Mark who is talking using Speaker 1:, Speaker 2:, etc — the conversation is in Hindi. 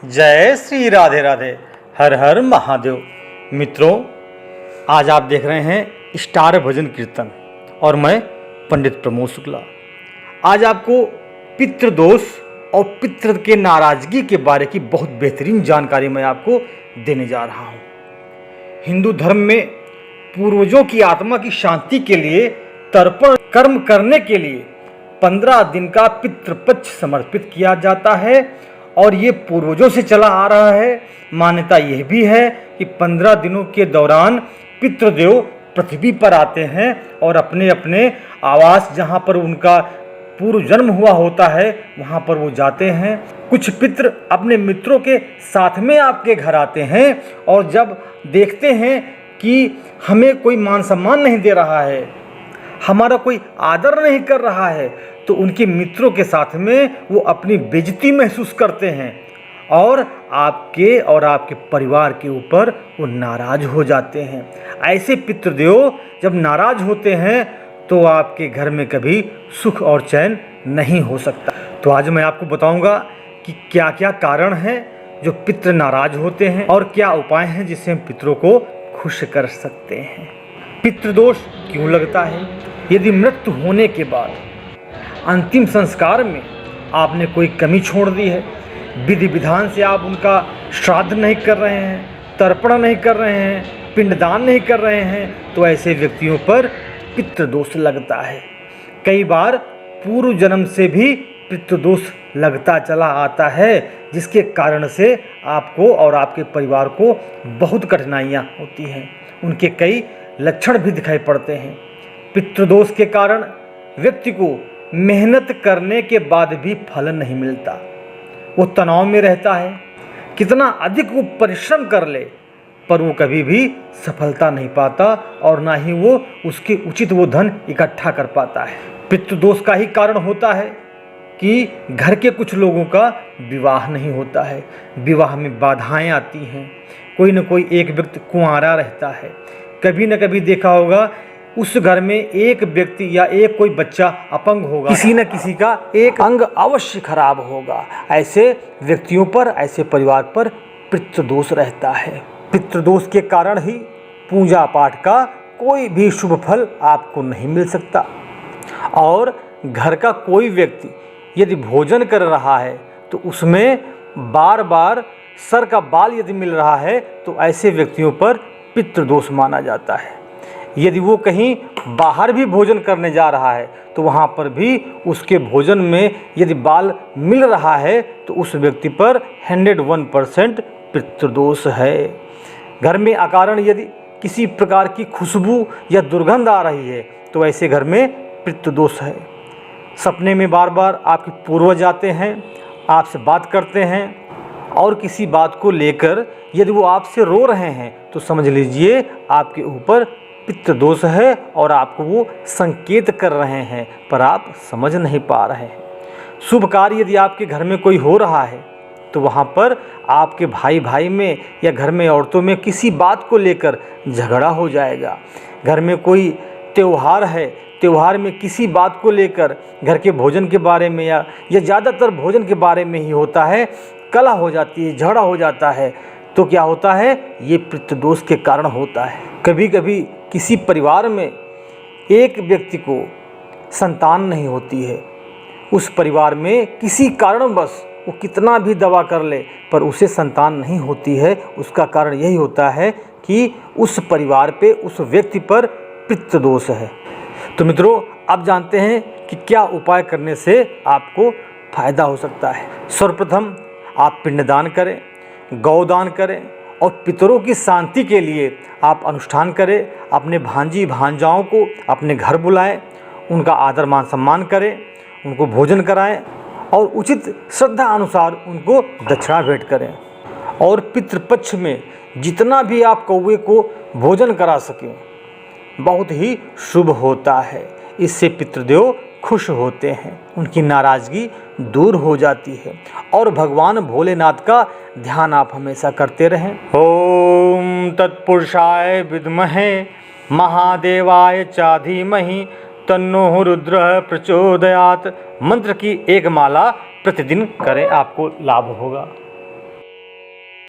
Speaker 1: जय श्री राधे राधे, हर हर महादेव। मित्रों, आज आप देख रहे हैं स्टार भजन कीर्तन और मैं पंडित प्रमोद शुक्ला। आज आपको पितृदोष और पितृ के नाराजगी के बारे की बहुत बेहतरीन जानकारी मैं आपको देने जा रहा हूँ। हिंदू धर्म में पूर्वजों की आत्मा की शांति के लिए तर्पण कर्म करने के लिए 15 दिन का पितृपक्ष समर्पित किया जाता है और ये पूर्वजों से चला आ रहा है। मान्यता यह भी है कि 15 दिनों के दौरान पितृदेव पृथ्वी पर आते हैं और अपने अपने आवास जहाँ पर उनका पूर्व जन्म हुआ होता है वहाँ पर वो जाते हैं। कुछ पितृ अपने मित्रों के साथ में आपके घर आते हैं और जब देखते हैं कि हमें कोई मान सम्मान नहीं दे रहा है, हमारा कोई आदर नहीं कर रहा है, तो उनके मित्रों के साथ में वो अपनी बेइज्जती महसूस करते हैं और आपके परिवार के ऊपर वो नाराज हो जाते हैं। ऐसे पितृदेव जब नाराज होते हैं तो आपके घर में कभी सुख और चैन नहीं हो सकता। तो आज मैं आपको बताऊंगा कि क्या क्या कारण हैं जो पितृ नाराज होते हैं और क्या उपाय हैं जिससे हम पितरों को खुश कर सकते हैं। पितृदोष क्यों लगता है? यदि मृत्यु होने के बाद अंतिम संस्कार में आपने कोई कमी छोड़ दी है, विधि विधान से आप उनका श्राद्ध नहीं कर रहे हैं, तर्पण नहीं कर रहे हैं, पिंडदान नहीं कर रहे हैं, तो ऐसे व्यक्तियों पर पितृदोष लगता है। कई बार पूर्व जन्म से भी पितृदोष लगता चला आता है, जिसके कारण से आपको और आपके परिवार को बहुत कठिनाइयाँ होती हैं। उनके कई लक्षण भी दिखाई पड़ते हैं। पितृदोष के कारण व्यक्ति को मेहनत करने के बाद भी फल नहीं मिलता। वो तनाव में रहता है, कितना अधिक वो परिश्रम कर ले पर वो कभी भी सफलता नहीं पाता और ना ही वो उसके उचित वो धन इकट्ठा कर पाता है। पितृदोष का ही कारण होता है कि घर के कुछ लोगों का विवाह नहीं होता है, विवाह में बाधाएं आती हैं, कोई न कोई एक व्यक्ति कुंवारा रहता है। कभी न कभी देखा होगा उस घर में एक व्यक्ति या एक कोई बच्चा अपंग होगा, किसी न किसी का एक अंग अवश्य खराब होगा। ऐसे व्यक्तियों पर, ऐसे परिवार पर पितृदोष रहता है। पितृदोष के कारण ही पूजा पाठ का कोई भी शुभ फल आपको नहीं मिल सकता और घर का कोई व्यक्ति यदि भोजन कर रहा है तो उसमें बार बार सर का बाल यदि मिल रहा है तो ऐसे व्यक्तियों पर पितृदोष माना जाता है। यदि वो कहीं बाहर भी भोजन करने जा रहा है तो वहाँ पर भी उसके भोजन में यदि बाल मिल रहा है तो उस व्यक्ति पर 101% पितृदोष है। घर में अकारण यदि किसी प्रकार की खुशबू या दुर्गंध आ रही है तो ऐसे घर में पितृदोष है। सपने में बार बार आपके पूर्वज आते हैं, आपसे बात करते हैं और किसी बात को लेकर यदि वो आपसे रो रहे हैं तो समझ लीजिए आपके ऊपर पितृदोष है और आपको वो संकेत कर रहे हैं पर आप समझ नहीं पा रहे हैं। शुभ कार्य यदि आपके घर में कोई हो रहा है तो वहाँ पर आपके भाई भाई में या घर में औरतों में किसी बात को लेकर झगड़ा हो जाएगा। घर में कोई त्यौहार है, त्यौहार में किसी बात को लेकर घर के भोजन के बारे में या ज़्यादातर भोजन के बारे में ही होता है, कलह हो जाती है, झगड़ा हो जाता है। तो क्या होता है? ये पितृदोष के कारण होता है। कभी कभी किसी परिवार में एक व्यक्ति को संतान नहीं होती है, उस परिवार में किसी कारणवश वो कितना भी दवा कर ले पर उसे संतान नहीं होती है। उसका कारण यही होता है कि उस परिवार पे, उस व्यक्ति पर पितृदोष है। तो मित्रों, अब जानते हैं कि क्या उपाय करने से आपको फायदा हो सकता है। सर्वप्रथम आप पिंडदान करें, गौदान करें और पितरों की शांति के लिए आप अनुष्ठान करें। अपने भांजी भांजाओं को अपने घर बुलाएं, उनका आदर मान सम्मान करें, उनको भोजन कराएं और उचित श्रद्धा अनुसार उनको दक्षिणा भेंट करें। और पितृपक्ष में जितना भी आप कौवे को भोजन करा सकें बहुत ही शुभ होता है। इससे पितृदेव खुश होते हैं, उनकी नाराज़गी दूर हो जाती है और भगवान भोलेनाथ का ध्यान आप हमेशा करते रहें। ओम तत्पुरुषाय विद्महे महादेवाय च धीमहि तन्नो रुद्रः प्रचोदयात्। मंत्र की एक माला प्रतिदिन करें, आपको लाभ होगा।